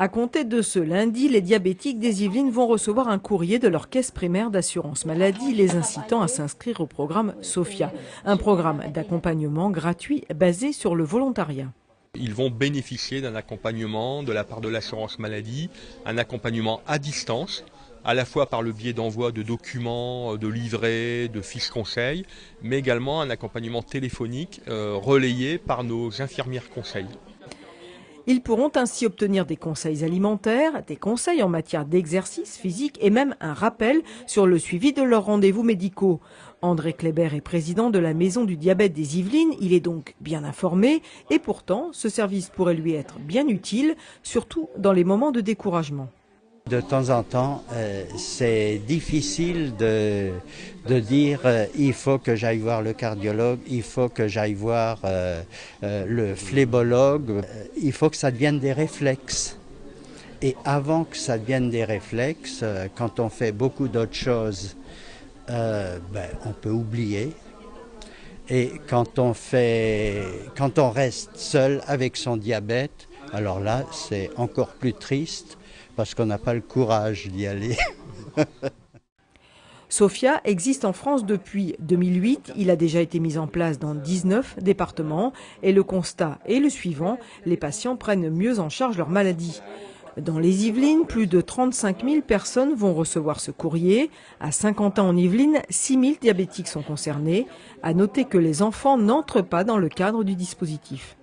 À compter de ce lundi, les diabétiques des Yvelines vont recevoir un courrier de leur caisse primaire d'assurance maladie les incitant à s'inscrire au programme SOFIA, un programme d'accompagnement gratuit basé sur le volontariat. Ils vont bénéficier d'un accompagnement de la part de l'assurance maladie, un accompagnement à distance, à la fois par le biais d'envoi de documents, de livrets, de fiches conseils, mais également un accompagnement téléphonique relayé par nos infirmières conseils. Ils pourront ainsi obtenir des conseils alimentaires, des conseils en matière d'exercice physique et même un rappel sur le suivi de leurs rendez-vous médicaux. André Kléber est président de la Maison du diabète des Yvelines, il est donc bien informé et pourtant ce service pourrait lui être bien utile, surtout dans les moments de découragement. De temps en temps, c'est difficile de dire il faut que j'aille voir le cardiologue, il faut que j'aille voir le phlébologue, il faut que ça devienne des réflexes. Et avant que ça devienne des réflexes, quand on fait beaucoup d'autres choses, on peut oublier. Et quand on reste seul avec son diabète, alors là, c'est encore plus triste. Parce qu'on n'a pas le courage d'y aller. SOFIA existe en France depuis 2008. Il a déjà été mis en place dans 19 départements. Et le constat est le suivant, les patients prennent mieux en charge leur maladie. Dans les Yvelines, plus de 35 000 personnes vont recevoir ce courrier. À Saint-Quentin en Yvelines, 6 000 diabétiques sont concernés. À noter que les enfants n'entrent pas dans le cadre du dispositif.